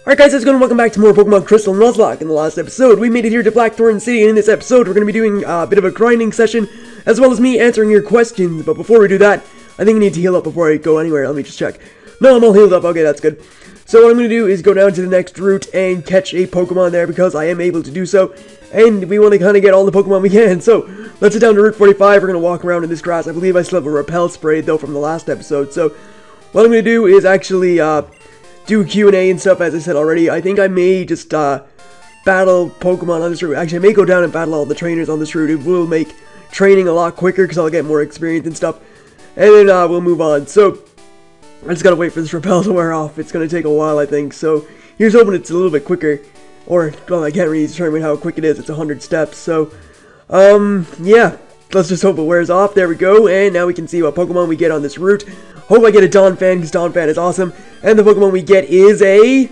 Alright guys, how's it going? Welcome back to more Pokemon Crystal Nuzlocke. In the last episode, we made it here to Blackthorn City, and in this episode, we're going to be doing a bit of a grinding session, as well as me answering your questions. But before we do that, I think I need to heal up before I go anywhere. Let me just check. No, I'm all healed up. Okay, that's good. So what I'm going to do is go down to the next route and catch a Pokemon there, because I am able to do so, and we want to kind of get all the Pokemon we can. So, let's head down to Route 45. We're going to walk around in this grass. I believe I still have a Repel spray, though, from the last episode. So, what I'm going to do is actually, do Q&A and stuff, as I said already. I think I may just, battle Pokemon on this route. Actually, I may go down and battle all the trainers on this route. It will make training a lot quicker, because I'll get more experience and stuff. And then, we'll move on. So, I just gotta wait for this Repel to wear off. It's gonna take a while, I think. So, here's hoping it's a little bit quicker. Or, well, I can't really determine how quick it is. It's 100 steps. So, yeah. Let's just hope it wears off. There we go. And now we can see what Pokemon we get on this route. Hope I get a Donphan, because Donphan is awesome. And the Pokemon we get is a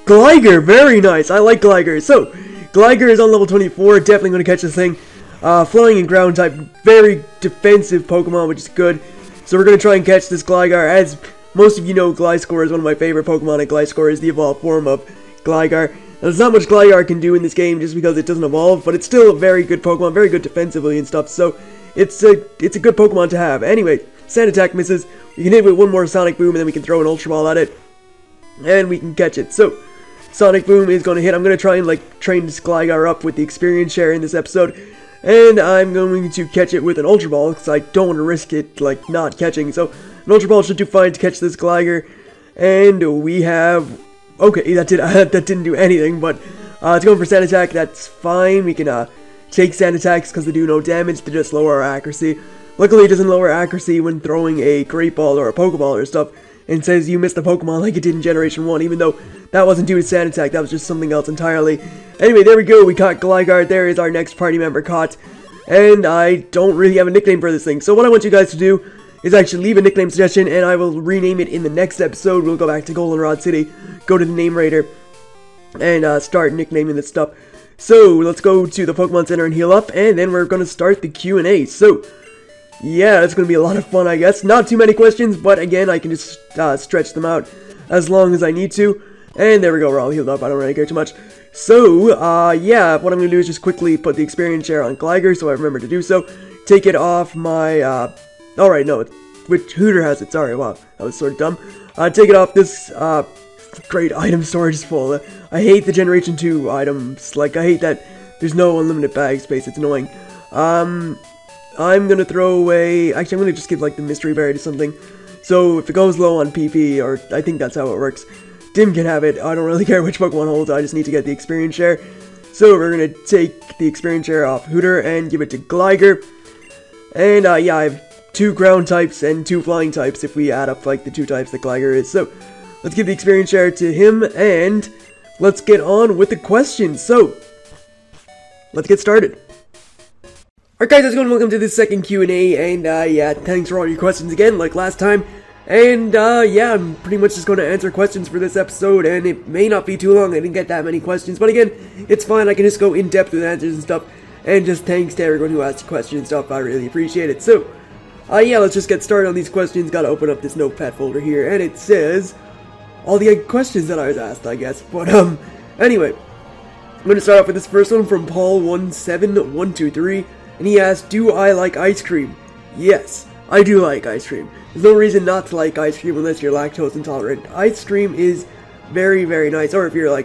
Gligar. Very nice. I like Gligar. So, Gligar is on level 24. Definitely going to catch this thing. Flying and ground type. Very defensive Pokemon, which is good. So we're going to try and catch this Gligar. As most of you know, Gliscor is one of my favorite Pokemon, and Gliscor is the evolved form of Gligar. Now, there's not much Gligar can do in this game just because it doesn't evolve, but it's still a very good Pokemon, very good defensively and stuff, so it's a good Pokemon to have. Anyway, Sand Attack misses. We can hit it with one more Sonic Boom, and then we can throw an Ultra Ball at it, and we can catch it. So, Sonic Boom is going to hit. I'm going to try and, train this Gligar up with the experience share in this episode, and I'm going to catch it with an Ultra Ball, because I don't want to risk it, not catching. So, an Ultra Ball should do fine to catch this Gligar, and we have... Okay, that didn't do anything, but it's going for Sand Attack. That's fine. We can take Sand Attacks because they do no damage. They just lower our accuracy. Luckily, it doesn't lower accuracy when throwing a Great Ball or a Pokeball or stuff, and says you missed the Pokemon like it did in Generation 1, even though that wasn't due to Sand Attack. That was just something else entirely. Anyway, there we go. We caught Gligar. There is our next party member caught, and I don't really have a nickname for this thing. So what I want you guys to do is actually leave a nickname suggestion, and I will rename it in the next episode. We'll go back to Goldenrod City, go to the Name Raider, and start nicknaming this stuff. So, let's go to the Pokemon Center and heal up, and then we're going to start the Q&A. So, yeah, it's going to be a lot of fun, I guess. Not too many questions, but again, I can just stretch them out as long as I need to. And there we go, we're all healed up. I don't really care too much. So, yeah, what I'm going to do is just quickly put the experience share on Gligar, so I remember to do so. Take it off my, alright, no, which Hooter has it, sorry, wow, that was sort of dumb. Take it off this, great item storage is full. I hate the Generation 2 items, I hate that there's no unlimited bag space, it's annoying. I'm gonna throw away, actually I'm gonna just give, the Mystery Berry to something. So, if it goes low on PP, or I think that's how it works, Dim can have it. I don't really care which Pokemon holds, I just need to get the experience share. So, we're gonna take the experience share off Hooter and give it to Gligar. And, yeah, I have 2 ground types and 2 flying types if we add up the 2 types that Gligar is. So, let's give the experience share to him, and let's get on with the questions. So, let's get started. Alright guys, how's it going? Welcome to this second Q&A, and yeah, thanks for all your questions again, like last time. And, yeah, I'm pretty much just going to answer questions for this episode, and it may not be too long. I didn't get that many questions, but again, it's fine. I can just go in depth with answers and stuff, and just thanks to everyone who asked questions and stuff. I really appreciate it. So, yeah, let's just get started on these questions. Gotta open up this notepad folder here, and it says all the questions that I was asked, I guess. But, anyway, I'm gonna start off with this first one from Paul17123, and he asked, do I like ice cream? Yes, I do like ice cream. There's no reason not to like ice cream unless you're lactose intolerant. Ice cream is very, very nice, or if you're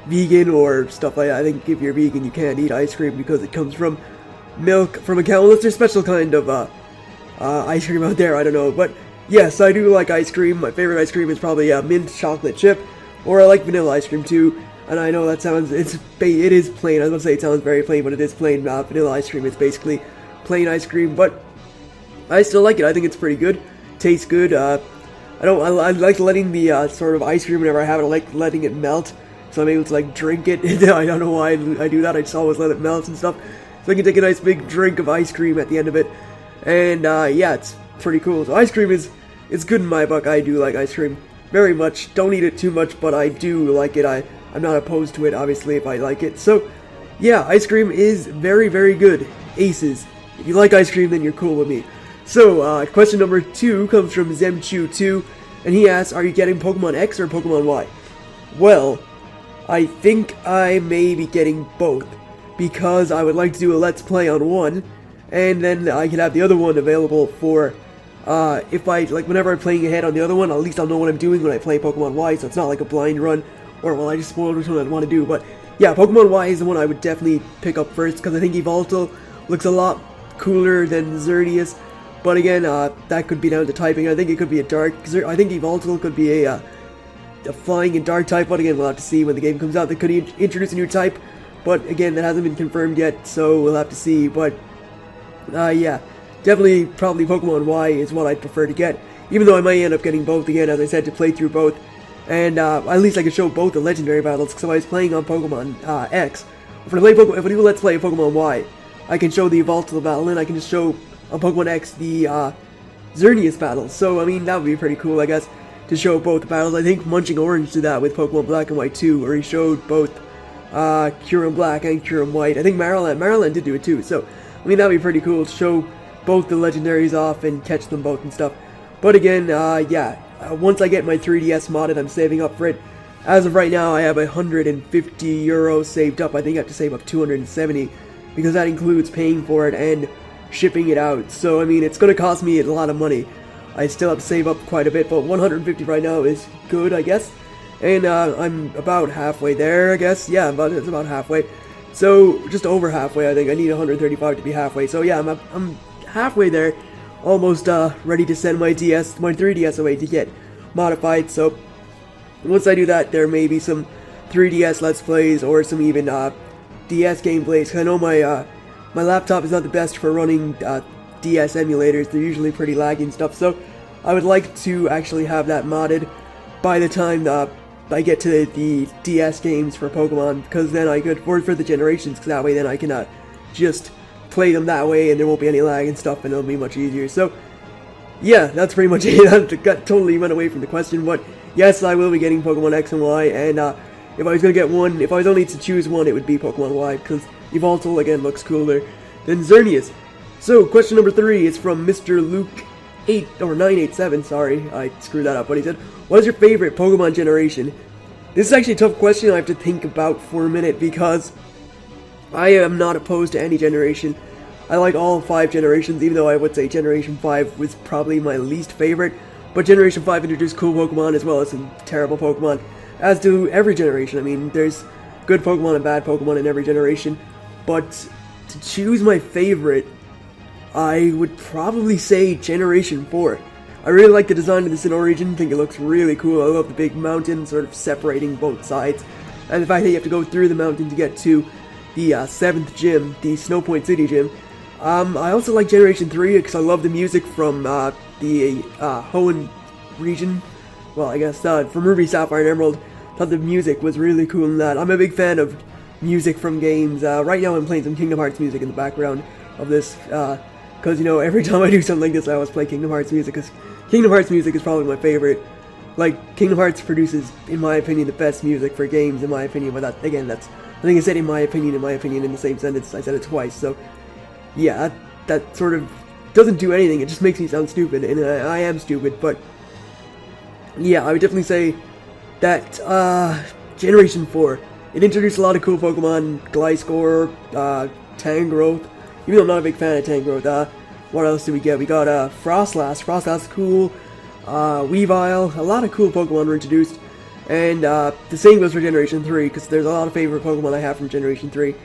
vegan or stuff like that. I think if you're vegan, you can't eat ice cream because it comes from milk from a cow, unless there's special kind of, ice cream out there, I don't know, but yes, I do like ice cream. My favorite ice cream is probably mint chocolate chip, or I like vanilla ice cream too, and I know that sounds, it is plain. I was going to say it sounds very plain, but it is plain. Vanilla ice cream is basically plain ice cream, but I still like it. I think it's pretty good, tastes good. I like letting the sort of ice cream, whenever I have it, I like letting it melt, so I'm able to drink it. I don't know why I do that, I just always let it melt and stuff, so I can take a nice big drink of ice cream at the end of it. And, yeah, it's pretty cool. So ice cream is good in my book. I do like ice cream very much. Don't eat it too much, but I do like it. I'm not opposed to it, obviously, if I like it. So, yeah, ice cream is very, very good. Aces. If you like ice cream, then you're cool with me. So, question number 2 comes from Zemchu2, and he asks, are you getting Pokemon X or Pokemon Y? Well, I think I may be getting both, because I would like to do a Let's Play on one, and then I can have the other one available for, if I, like, whenever I'm playing ahead on the other one, at least I'll know what I'm doing when I play Pokemon Y, so it's not like a blind run, or, well, I just spoiled which one I want to do, but, yeah, Pokemon Y is the one I would definitely pick up first, because I think Yveltal looks a lot cooler than Xerneas, but again, that could be down to typing. I think it could be a dark, I think Yveltal could be a flying and dark type, but again, we'll have to see when the game comes out. They could introduce a new type, but again, that hasn't been confirmed yet, so we'll have to see. But yeah, definitely, probably Pokemon Y is what I'd prefer to get, even though I might end up getting both again, as I said, to play through both, and at least I could show both the legendary battles, because if I was playing on Pokemon X, if I do a Let's Play of Pokemon Y, I can show the Yveltal battle, and I can just show on Pokemon X the Xerneas battle, so I mean, that would be pretty cool, I guess, to show both battles. I think Munching Orange did that with Pokemon Black and White too, where he showed both Kyurem Black and Kyurem White. I think Maryland did do it too, so I mean, that'd be pretty cool to show both the legendaries off and catch them both and stuff. But again, yeah, once I get my 3DS modded, I'm saving up for it. As of right now, I have €150 saved up. I think I have to save up 270, because that includes paying for it and shipping it out. So I mean, it's going to cost me a lot of money. I still have to save up quite a bit, but 150 right now is good, I guess. And I'm about halfway there, I guess. Yeah, it's about halfway. So just over halfway, I think. I need 135 to be halfway. So yeah, I'm halfway there, almost ready to send my 3DS away to get modified. So once I do that, there may be some 3DS Let's Plays or some even DS gameplays. 'Cause I know my laptop is not the best for running DS emulators. They're usually pretty laggy and stuff, so I would like to actually have that modded by the time I get to the DS games for Pokemon, because then I could, for the generations, because that way then I can just play them that way and there won't be any lag and stuff, and it'll be much easier. So yeah, that's pretty much it. I totally went away from the question, but yes, I will be getting Pokemon X and Y, and if I was going to get one, if I was only to choose one, it would be Pokemon Y, because Yveltal, again, looks cooler than Xerneas. So, question number 3 is from Mr. Luke 987, sorry, I screwed that up, but he said, what is your favorite Pokemon generation? This is actually a tough question I have to think about for a minute, because I am not opposed to any generation. I like all 5 generations, even though I would say Generation 5 was probably my least favorite, but Generation 5 introduced cool Pokemon as well as some terrible Pokemon, as do every generation. I mean, there's good Pokemon and bad Pokemon in every generation, but to choose my favorite, I would probably say Generation 4. I really like the design of the Sinnoh region, think it looks really cool. I love the big mountain sort of separating both sides, and the fact that you have to go through the mountain to get to the 7th gym, the Snow Point City gym. I also like Generation 3 because I love the music from the Hoenn region. Well, I guess from Ruby, Sapphire, and Emerald. Thought the music was really cool in that. I'm a big fan of music from games. Right now I'm playing some Kingdom Hearts music in the background of this, because, you know, every time I do something like this, I always play Kingdom Hearts music, because Kingdom Hearts music is probably my favorite. Like, Kingdom Hearts produces, in my opinion, the best music for games, in my opinion, but that, again, that's, I think I said in my opinion in the same sentence, I said it twice, so, yeah, that sort of doesn't do anything, it just makes me sound stupid, and I am stupid, but, yeah, I would definitely say that, Generation 4, it introduced a lot of cool Pokemon, Gliscor, Tangrowth, even though I'm not a big fan of Tangrowth. What else did we get? We got Frostlass. Frostlass is cool. Weavile. A lot of cool Pokemon were introduced. And the same goes for Generation 3, because there's a lot of favorite Pokemon I have from Generation 3.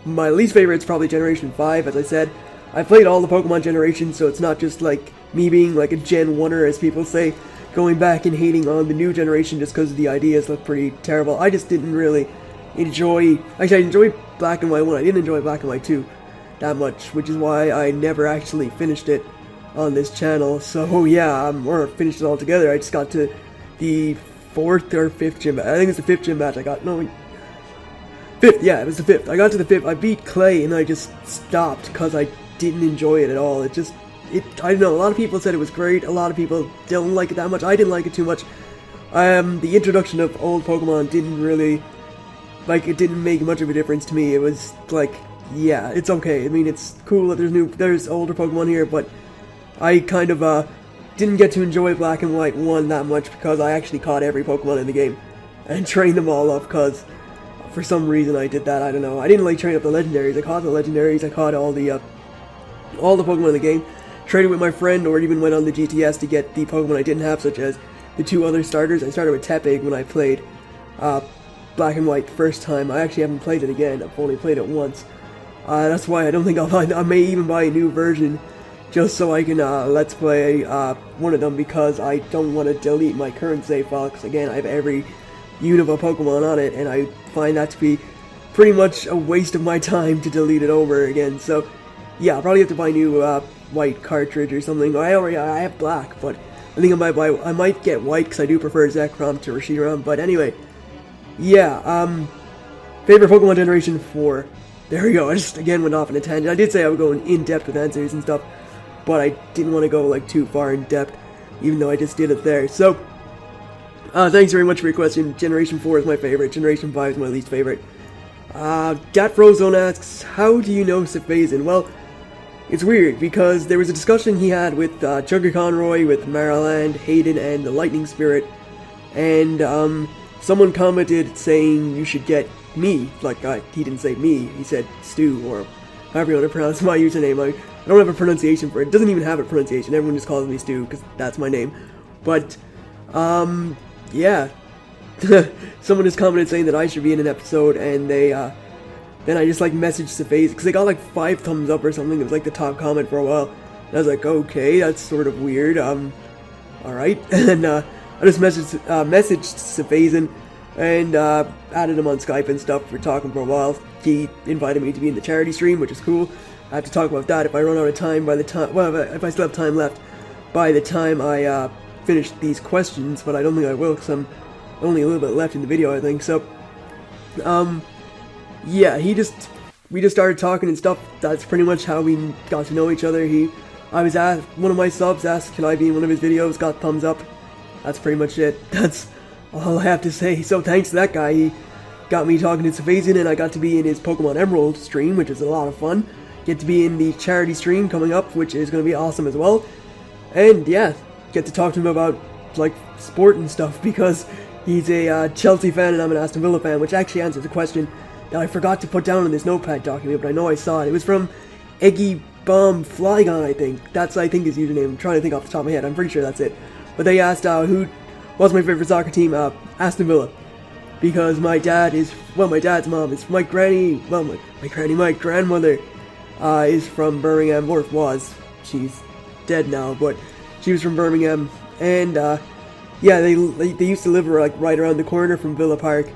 My least favorite is probably Generation 5, as I said. I've played all the Pokemon generations, so it's not just like me being like a Gen 1er, as people say, going back and hating on the new generation just because the ideas look pretty terrible. I just didn't really enjoy... Actually, I enjoyed Black and White 1. I didn't enjoy Black and White 2 that much, which is why I never actually finished it on this channel. So yeah, or finished it all together. I just got to the 4th or 5th gym match. I think it's the 5th gym match. I got, no, 5th, yeah, it was the 5th. I got to the 5th. I beat Clay and I just stopped because I didn't enjoy it at all. It just, I don't know, a lot of people said it was great. A lot of people don't like it that much. I didn't like it too much. The introduction of old Pokemon didn't really, like, it didn't make much of a difference to me. It was like, yeah, it's okay. I mean, it's cool that there's older Pokemon here, but I kind of, didn't get to enjoy Black and White 1 that much because I actually caught every Pokemon in the game. and train them all up, because for some reason I did that. I don't know. I didn't like train up the legendaries. I caught the legendaries. I caught all the Pokemon in the game. Traded with my friend, or even went on the GTS to get the Pokemon I didn't have, such as the 2 other starters. I started with Tepig when I played Black and White first time. I actually haven't played it again. I've only played it once. That's why I don't think I'll buy. I may even buy a new version just so I can let's play one of them, because I don't want to delete my current save file, because again I have every Unova Pokemon on it, and I find that to be pretty much a waste of my time to delete it over again. So yeah, I'll probably have to buy a new white cartridge or something. I have black, but I think I might get white, because I do prefer Zekrom to Reshiram. But anyway, yeah, favorite Pokemon Generation 4. There we go. I just again went off on a tangent. I did say I would go in depth with answers and stuff, but I didn't want to go like too far in depth, even though I just did it there. So thanks very much for your question. Generation 4 is my favorite. Generation 5 is my least favorite. Dat Frozone asks, how do you know Sifazin? Well, it's weird, because there was a discussion he had with Chugga Conroy, with Mariland, Hayden, and the Lightning Spirit, and someone commented saying you should get me. Like, he didn't say me, he said Stu, or however you want to pronounce my username. I don't have a pronunciation for it. It doesn't even have a pronunciation. Everyone just calls me Stu, because that's my name. But, yeah. Someone just commented saying that I should be in an episode, and they, then I just, like, messaged Sifazin, because they got, like, 5 thumbs up or something. It was, like, the top comment for a while. And I was like, okay, that's sort of weird, alright. And, I just messaged Sifazin, and, added him on Skype and stuff. We're talking for a while. He invited me to be in the charity stream, which is cool. I have to talk about that if I run out of time by the time, well, if I still have time left by the time I, finish these questions, but I don't think I will, because I'm only a little bit left in the video, I think. So, yeah, we just started talking and stuff. That's pretty much how we got to know each other. I was asked, one of my subs asked, can I be in one of his videos, got thumbs up. That's pretty much it. That's all I have to say. So thanks to that guy, he got me talking to Sifazin, and I got to be in his Pokemon Emerald stream, which is a lot of fun. Get to be in the charity stream coming up, which is going to be awesome as well. And yeah, get to talk to him about, like, sport and stuff, because he's a Chelsea fan and I'm an Aston Villa fan, which actually answers a question that I forgot to put down in this notepad document, but I know I saw it. It was from Eggy Bomb Flygon, I think. That's, I think, his username. I'm trying to think off the top of my head. I'm pretty sure that's it. But they asked what's my favorite soccer team? Aston Villa. Because my dad's mom is my grandmother is from Birmingham, or was. She's dead now, but she was from Birmingham, and yeah, they used to live like right around the corner from Villa Park,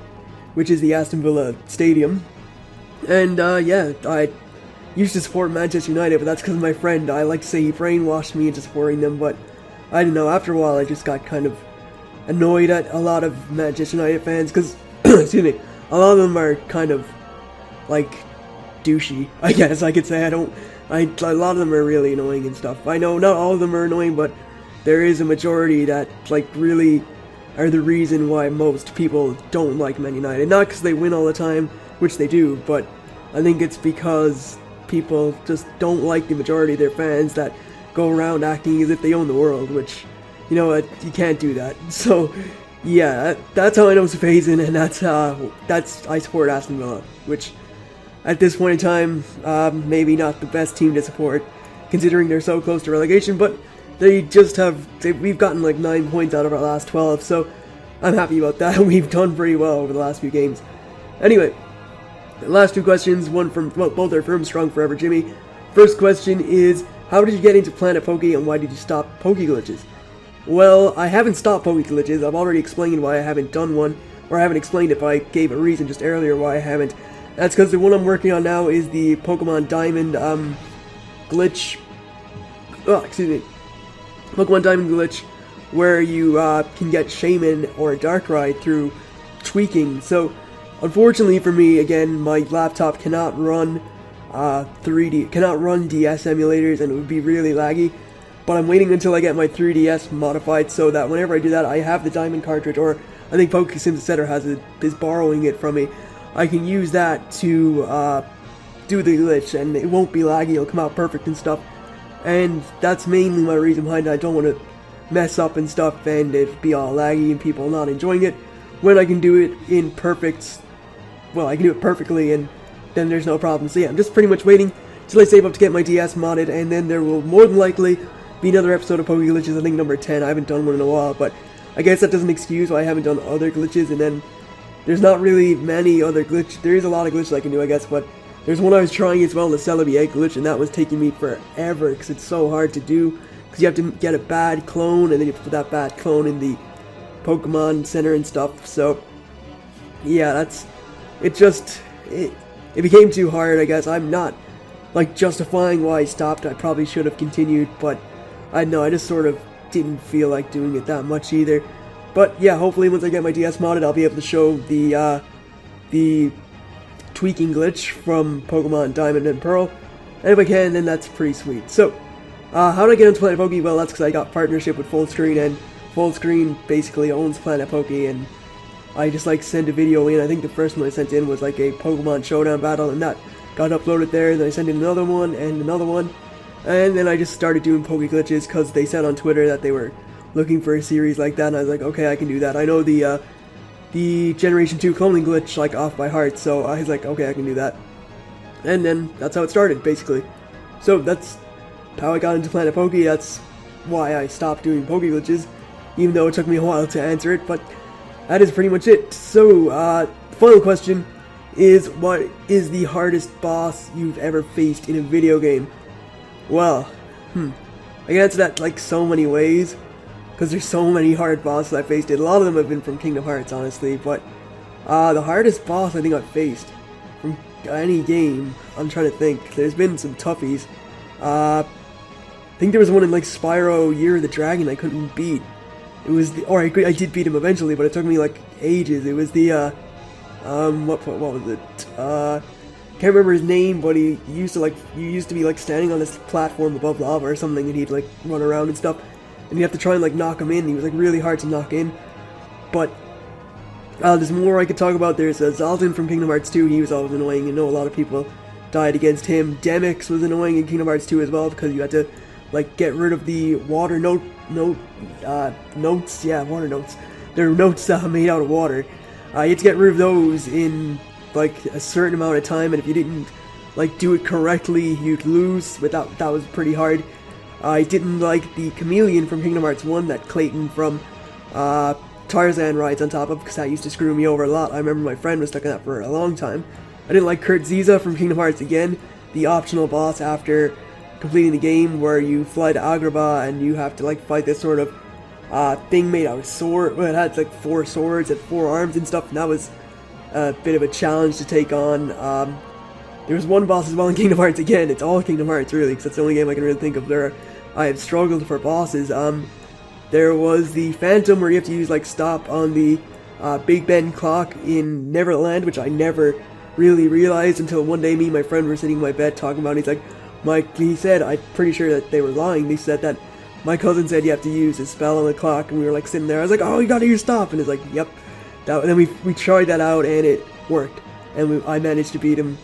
which is the Aston Villa Stadium. And yeah, I used to support Manchester United, but that's because of my friend. I like to say he brainwashed me into supporting them, but I don't know, after a while I just got kind of annoyed at a lot of Manchester United fans, because, excuse me, a lot of them are kind of, like, douchey, I guess I could say. A lot of them are really annoying and stuff. I know not all of them are annoying, but there is a majority that, like, really are the reason why most people don't like Man United. Not because they win all the time, which they do, but I think it's because people just don't like the majority of their fans that go around acting as if they own the world, which, you know what, you can't do that. So, yeah, that's how I know Sifazin, and that's I support Aston Villa, which, at this point in time, maybe not the best team to support, considering they're so close to relegation, but we've gotten like 9 points out of our last 12, so I'm happy about that. We've done pretty well over the last few games. Anyway, the last 2 questions, both are from Strong Forever Jimmy. First question is, how did you get into Planet Poke, and why did you stop Poke Glitches? Well, I haven't stopped Poke Glitches. I've already explained why I haven't done one, or I haven't explained if I gave a reason just earlier why I haven't. That's because the one I'm working on now is the Pokemon Diamond glitch. Oh, excuse me. Pokemon Diamond glitch, where you can get Shaman or Darkrai through tweaking. So, unfortunately for me, again, my laptop cannot run cannot run DS emulators, and it would be really laggy. But I'm waiting until I get my 3DS modified so that whenever I do that, I have the Diamond cartridge, or I think PokeSims Etc. is borrowing it from me. I can use that to do the glitch, and it won't be laggy, it'll come out perfect and stuff. And that's mainly my reason behind it. I don't want to mess up and stuff, and it be all laggy and people not enjoying it. when I can do it in perfect, well, I can do it perfectly, and then there's no problem. So yeah, I'm just pretty much waiting till I save up to get my DS modded, and then there will more than likely be another episode of Poke Glitches, I think number 10. I haven't done one in a while, but I guess that doesn't excuse why I haven't done other glitches, and then there's not really many other glitches. There is a lot of glitches I can do, I guess, but there's one I was trying as well, the Celebi Egg glitch, and that was taking me forever, because it's so hard to do, because you have to get a bad clone, and then you have to put that bad clone in the Pokemon Center and stuff. So yeah, it became too hard, I guess. I'm not like justifying why I stopped. I probably should have continued, but I just sort of didn't feel like doing it that much either. But yeah, hopefully once I get my DS modded, I'll be able to show the tweaking glitch from Pokemon Diamond and Pearl, and if I can, then that's pretty sweet. So how did I get into Planet Poke? Well, that's because I got partnership with Full Screen, and Full Screen basically owns Planet Poke, and I just like send a video in. I think the first one I sent in was like a Pokemon Showdown battle, and that got uploaded there. And then I sent in another one, and then I just started doing Poke Glitches because they said on Twitter that they were looking for a series like that, and I was like, okay, I can do that. I know the Generation 2 cloning glitch like off by heart, so I was like, okay, I can do that. And then that's how it started, basically. So that's how I got into Planet Poke. That's why I stopped doing Poke Glitches, even though it took me a while to answer it, but that is pretty much it. So, final question is, what is the hardest boss you've ever faced in a video game? Well, I can answer that like so many ways, because there's so many hard bosses I faced. A lot of them have been from Kingdom Hearts, honestly, but the hardest boss I think I've faced from any game, I'm trying to think. There's been some toughies. I think there was one in like Spyro Year of the Dragon I couldn't beat. It was I did beat him eventually, but it took me like ages. It was the what was it? Can't remember his name, but he used to be like standing on this platform above lava or something, and he'd like run around and stuff, and you have to try and like knock him in. He was like really hard to knock in. But there's more I could talk about. There's Zaldin from Kingdom Hearts 2. He was always annoying. You know, a lot of people died against him. Demix was annoying in Kingdom Hearts 2 as well, because you had to like get rid of the water notes. Yeah, water notes. They're notes made out of water. You had to get rid of those in like a certain amount of time, and if you didn't like do it correctly, you'd lose. But that was pretty hard. I didn't like the chameleon from Kingdom Hearts 1 that Clayton from Tarzan rides on top of, because that used to screw me over a lot. I remember my friend was stuck in that for a long time. I didn't like Kurt Ziza from Kingdom Hearts again, the optional boss after completing the game, where you fly to Agrabah and you have to like fight this sort of thing made out of sword. Well, it had like 4 swords and 4 arms and stuff, and that was a bit of a challenge to take on. There was one boss as well in Kingdom Hearts again. It's all Kingdom Hearts really, because that's the only game I can really think of where I have struggled for bosses. There was the Phantom, where you have to use like stop on the Big Ben clock in Neverland, which I never really realized until one day me and my friend were sitting in my bed talking about it. He's like, Mike, he said, I'm pretty sure that they were lying. They said that my cousin said you have to use a spell on the clock, and we were like sitting there. I was like, oh, you gotta use stop, and it's like, yep. And then we tried that out, and it worked, and I managed to beat him,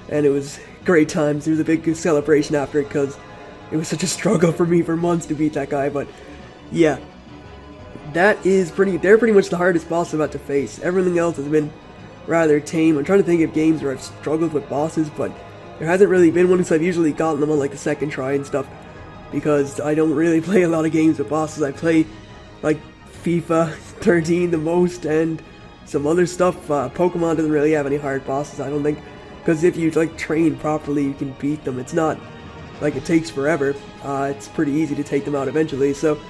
and it was great times. There was a big celebration after it, because it was such a struggle for me for months to beat that guy. But yeah, they're pretty much the hardest boss I'm about to face. Everything else has been rather tame. I'm trying to think of games where I've struggled with bosses, but there hasn't really been one, because I've usually gotten them on like the second try and stuff, because I don't really play a lot of games with bosses. I play like FIFA 13 the most, and some other stuff. Pokemon doesn't really have any hard bosses, I don't think, because if you like train properly, you can beat them. It's not like it takes forever. It's pretty easy to take them out eventually. So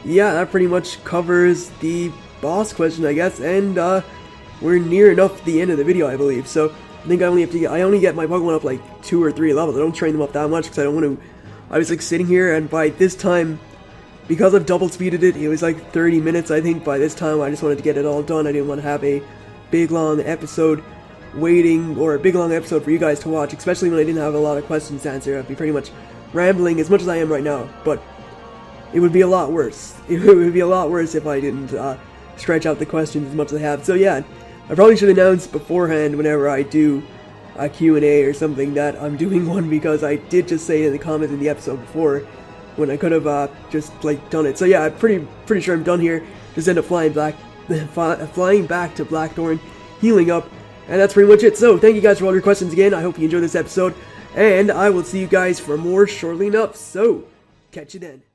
yeah, that pretty much covers the boss question, I guess, and we're near enough to the end of the video, I believe. So I think I only get my Pokemon up like 2 or 3 levels. I don't train them up that much, because I don't want to. I was like sitting here, and by this time, because I've double speeded it, it was like 30 minutes, I think. By this time, I just wanted to get it all done. I didn't want to have a big long episode waiting, or a big long episode for you guys to watch, especially when I didn't have a lot of questions to answer. I'd be pretty much rambling as much as I am right now, but it would be a lot worse. It would be a lot worse if I didn't stretch out the questions as much as I have. So yeah, I probably should announce beforehand whenever I do a Q&A or something that I'm doing one, because I did just say in the comments in the episode before when I could have just like done it. So yeah, I'm pretty sure I'm done here. Just end up flying back flying back to Blackthorn, healing up, and that's pretty much it. So, thank you guys for all your questions again. I hope you enjoyed this episode, and I will see you guys for more shortly enough. So, catch you then.